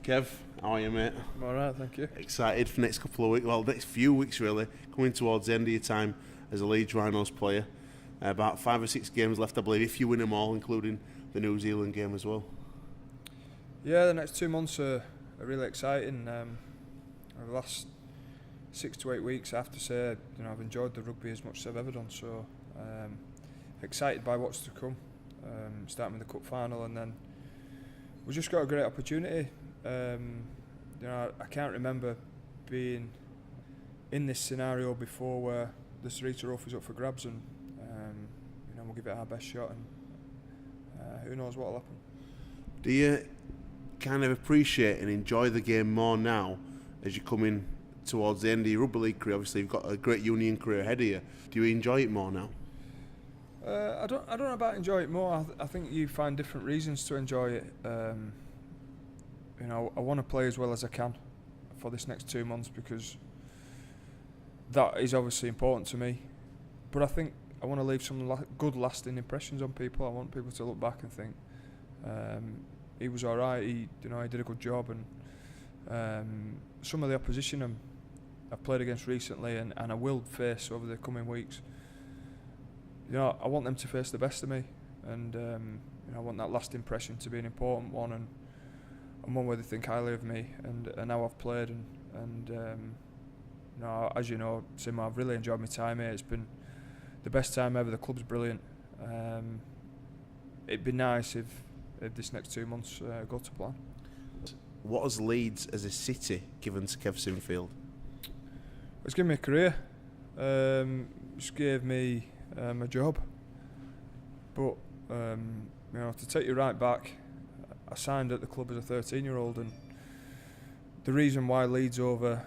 Kev, how are you, mate? I'm alright, thank you. Excited for next couple of weeks, well, next few weeks really, coming towards the end of your time as a Leeds Rhinos player. About 5 or 6 games left, I believe, if you win them all, including the New Zealand game as well. Yeah, the next 2 months are really exciting. Over the last 6 to 8 weeks, I have to say, I've enjoyed the rugby as much as I've ever done. So excited by what's to come. Starting with the cup final, and then we've just got a great opportunity. I can't remember being in this scenario before, where the 3 trophies up for grabs, and we'll give it our best shot, and who knows what'll happen. Do you kind of appreciate and enjoy the game more now as you're coming towards the end of your rugby league career? Obviously, you've got a great union career ahead of you. Do you enjoy it more now? I don't know about enjoy it more. I think you find different reasons to enjoy it. I want to play as well as I can for this next 2 months, because that is obviously important to me. But I think I want to leave some good lasting impressions on people. I want people to look back and think, he was all right. He did a good job. And some of the opposition I've played against recently, and I will face over the coming weeks, I want them to face the best of me, and I want that last impression to be an important one, and one where they think highly of me and how I've played, and as you know, Sim, I've really enjoyed my time here. It's been the best time ever. The club's brilliant. It'd be nice if this next 2 months go to plan. What has Leeds as a city given to Kev Sinfield? It's given me a career. It's gave me a job. But to take you right back, I signed at the club as a 13-year-old, and the reason why Leeds over,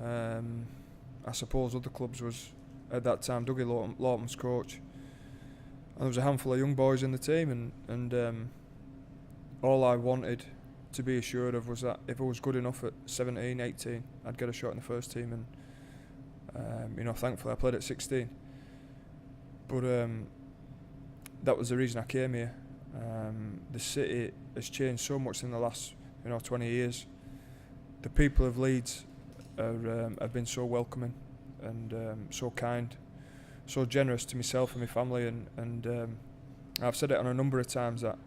I suppose, other clubs was, at that time, Dougie Lawton's coach, and there was a handful of young boys in the team, and all I wanted to be assured of was that if I was good enough at 17, 18, I'd get a shot in the first team, and thankfully I played at 16. But that was the reason I came here. The city has changed so much in the last 20 years. The people of Leeds have been so welcoming and so kind, so generous to myself and my family, and I've said it on a number of times that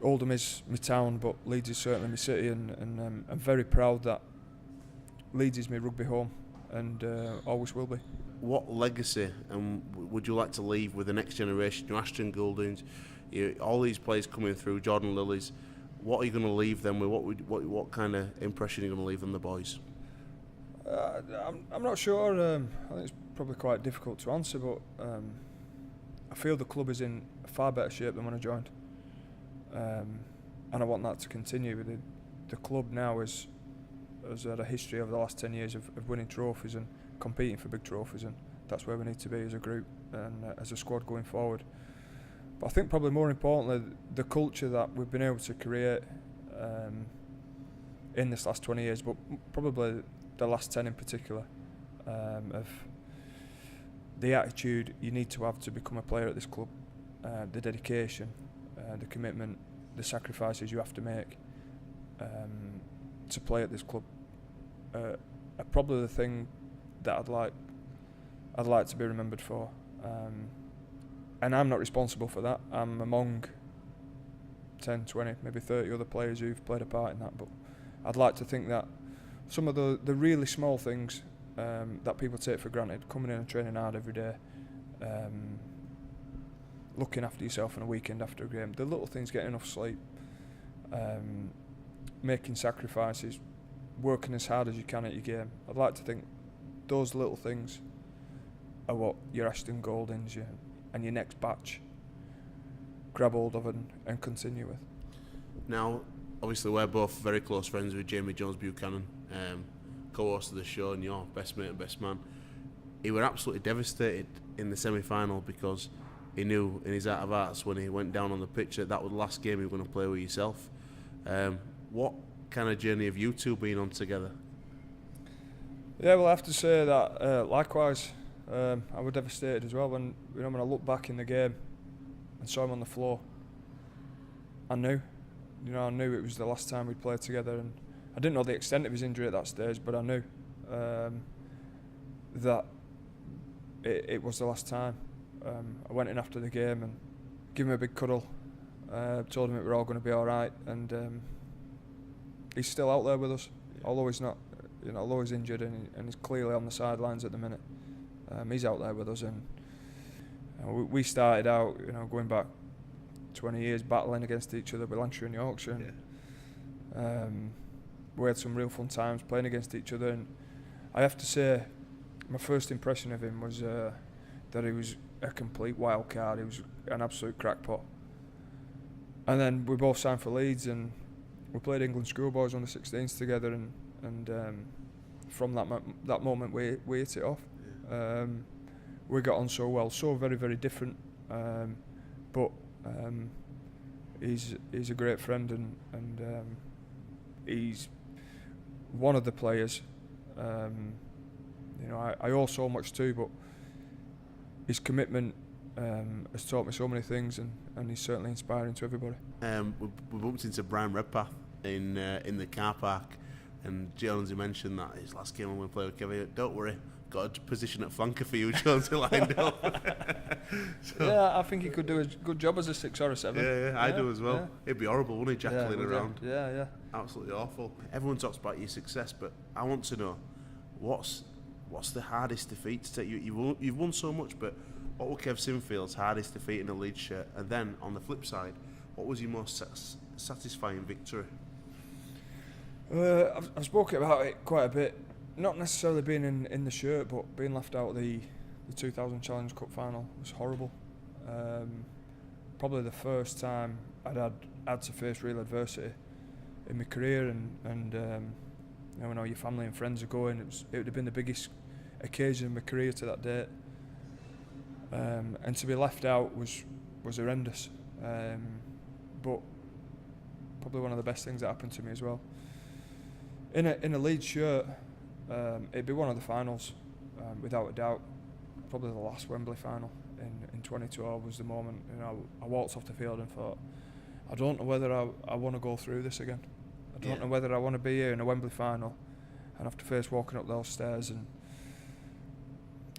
Oldham is my town, but Leeds is certainly my city, and I'm very proud that Leeds is my rugby home, and always will be. What legacy would you like to leave with the next generation? Ashton Gouldings, all these players coming through, Jordan Lillies. What are you going to leave them with? What kind of impression are you going to leave them, the boys? I'm not sure. I think it's probably quite difficult to answer, but I feel the club is in far better shape than when I joined, and I want that to continue. The club now has had a history over the last 10 years of winning trophies and competing for big trophies, and that's where we need to be as a group and as a squad going forward. But I think probably more importantly, the culture that we've been able to create in this last 20 years, but probably the last 10 in particular, of the attitude you need to have to become a player at this club, the dedication, the commitment, the sacrifices you have to make to play at this club, are probably the thing that I'd like to be remembered for, and I'm not responsible for that. I'm among 10, 20, maybe 30 other players who've played a part in that, but I'd like to think that some of the really small things that people take for granted, coming in and training hard every day, looking after yourself on a weekend after a game, the little things, getting enough sleep, making sacrifices, working as hard as you can at your game. I'd like to think those little things are what your Ashton Gouldings and your next batch grab hold of and continue with. Now, obviously, we're both very close friends with Jamie Jones Buchanan, co-host of the show and your best mate and best man. He were absolutely devastated in the semi-final because he knew in his heart of hearts when he went down on the pitch that was the last game he was going to play with yourself. What kind of journey have you two been on together? Yeah, well, I have to say that likewise, I was devastated as well when I looked back in the game and saw him on the floor. I knew, I knew it was the last time we'd played together, and I didn't know the extent of his injury at that stage, but I knew that it was the last time. I went in after the game and gave him a big cuddle, told him that we're all going to be all right, and he's still out there with us, although he's not, although he's injured and he's clearly on the sidelines at the minute. He's out there with us, and we started out, going back 20 years, battling against each other with Lancashire and Yorkshire. And, we had some real fun times playing against each other, and I have to say, my first impression of him was that he was a complete wild card. He was an absolute crackpot. And then we both signed for Leeds, and we played England schoolboys on the 16s together, and from that moment we hit it off. We got on so well, so very, very different, but he's a great friend, and he's one of the players. I owe so much to, but his commitment has taught me so many things, and he's certainly inspiring to everybody. We bumped into Brian Redpath in the car park, and Jonesy mentioned that his last game when we played with Kevin. Don't worry, got a position at flanker for you, Jonesy, lined up. Yeah, I think he could do a good job as a 6 or a 7. Yeah, I do as well. Yeah. It'd be horrible, wouldn't it, Jacqueline around? Yeah. Absolutely awful. Everyone talks about your success, but I want to know what's the hardest defeat to take? You've won so much, but what was Kev Sinfield's hardest defeat in a Leeds shirt? And then on the flip side, what was your most satisfying victory? I've spoken about it quite a bit. Not necessarily being in the shirt, but being left out of the 2000 Challenge Cup final was horrible. Probably the first time I'd had to face real adversity in my career, and when all your family and friends are going, it would have been the biggest occasion of my career to that date. And to be left out was horrendous. But probably one of the best things that happened to me as well. In a Leeds shirt, it'd be one of the finals, without a doubt. Probably the last Wembley final in 2012 was the moment. I walked off the field and thought, I don't know whether I want to go through this again. I don't know whether I want to be here in a Wembley final and have to face walking up those stairs,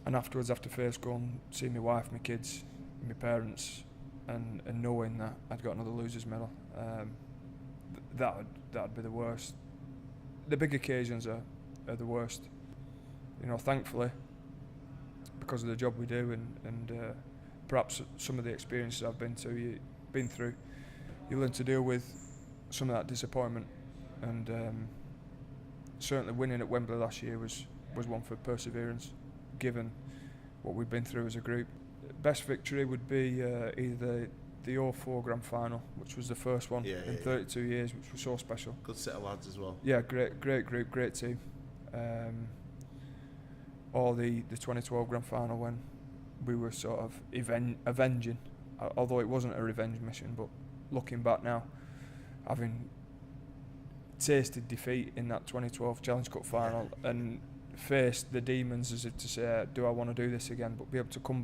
and afterwards have to face go and see my wife, my kids, my parents, and knowing that I'd got another loser's medal. That'd be the worst. The big occasions are the worst. Thankfully, because of the job we do, and perhaps some of the experiences I've been through, you learn to deal with some of that disappointment. And certainly winning at Wembley last year was one for perseverance, given what we've been through as a group. Best victory would be either the 04 Grand Final, which was the first one in 32 years, which was so special. Good set of lads as well. Yeah, great group, great team. Or the 2012 Grand Final, when we were sort of avenging, although it wasn't a revenge mission, but looking back now, having tasted defeat in that 2012 Challenge Cup final and faced the demons as if to say, do I want to do this again? But be able to come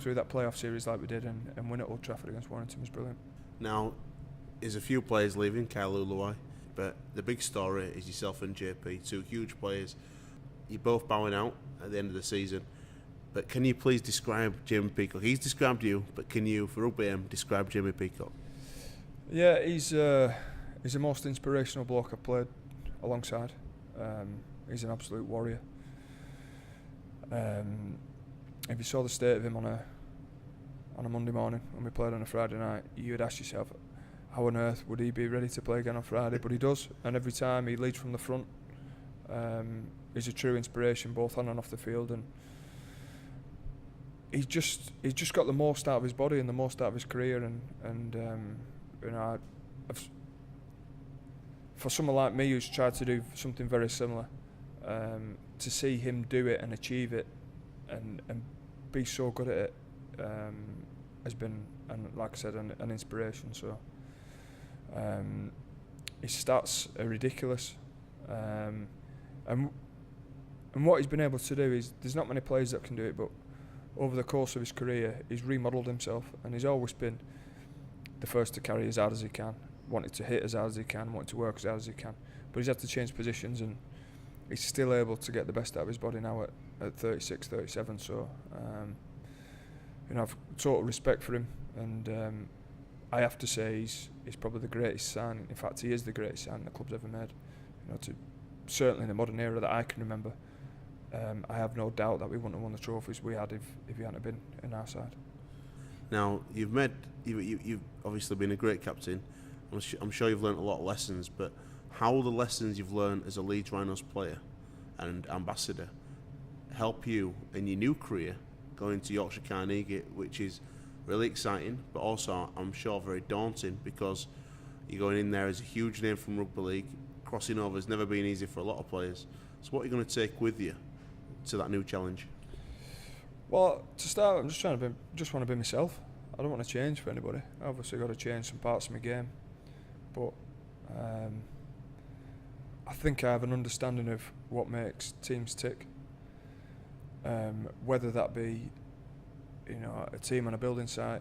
through that playoff series like we did and win at Old Trafford against Warrington was brilliant. Now, there's a few players leaving, Kyle Uluwai, but the big story is yourself and JP, two huge players. You're both bowing out at the end of the season, but can you please describe Jamie Peacock? He's described you, but can you, for Rugby AM, describe Jamie Peacock? Yeah, he's the most inspirational bloke I've played alongside. He's an absolute warrior. If you saw the state of him on a Monday morning when we played on a Friday night, you'd ask yourself, how on earth would he be ready to play again on Friday? But he does, and every time he leads from the front. He's a true inspiration, both on and off the field, and he's just got the most out of his body and the most out of his career, and for someone like me who's tried to do something very similar, to see him do it and achieve it and be so good at it has been, and like I said, an inspiration. So his stats are ridiculous, and what he's been able to do is, there's not many players that can do it, but over the course of his career he's remodelled himself, and he's always been the first to carry as hard as he can, wanted to hit as hard as he can, wanted to work as hard as he can. But he's had to change positions, and he's still able to get the best out of his body now at 36, 37. So, I've total respect for him, and I have to say he's probably the greatest signing. In fact, he is the greatest signing the club's ever made. Certainly in the modern era that I can remember. I have no doubt that we wouldn't have won the trophies we had if he hadn't been in our side. Now, you've obviously been a great captain. I'm sure you've learnt a lot of lessons, but how the lessons you've learned as a Leeds Rhinos player and ambassador help you in your new career going to Yorkshire Carnegie, which is really exciting, but also, I'm sure, very daunting, because you're going in there as a huge name from rugby league. Crossing over has never been easy for a lot of players. So what are you going to take with you to that new challenge? Well, to start, I'm just want to be myself. I don't want to change for anybody. I've obviously got to change some parts of my game, but I think I have an understanding of what makes teams tick. Whether that be, a team on a building site,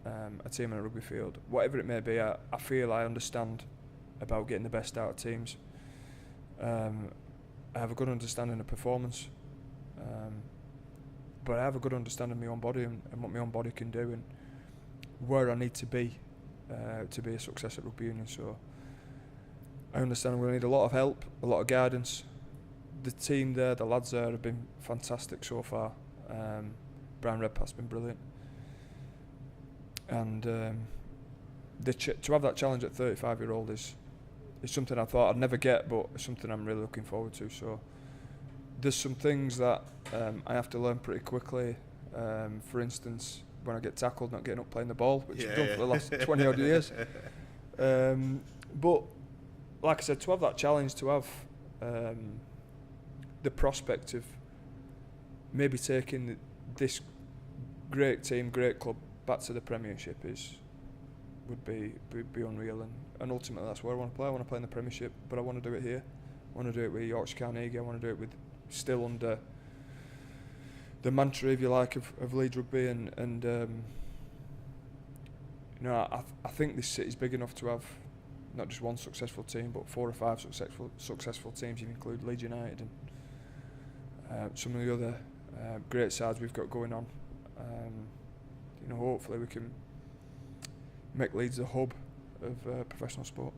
a team on a rugby field, whatever it may be, I feel I understand about getting the best out of teams. I have a good understanding of performance, but I have a good understanding of my own body and what my own body can do and where I need to be a success at rugby union. So I understand we're going to need a lot of help, a lot of guidance. The team there, the lads there have been fantastic so far. Brian Redpath's been brilliant. And to have that challenge at 35-year-old is something I thought I'd never get, but it's something I'm really looking forward to. So there's some things that I have to learn pretty quickly. For instance, when I get tackled, not getting up playing the ball, which I've done for the last 20 odd years. But like I said, to have that challenge, to have the prospect of maybe taking this great team, great club back to the Premiership would be unreal, and ultimately that's where I want to play. I want to play in the Premiership, but I want to do it here. I want to do it with Yorkshire Carnegie. I want to do it with still under the mantra, if you like, of Leeds Rugby, and I think this city's big enough to have not just one successful team, but 4 or 5 successful teams. You include Leeds United and some of the other great sides we've got going on. Hopefully we can make Leeds the hub of professional sport.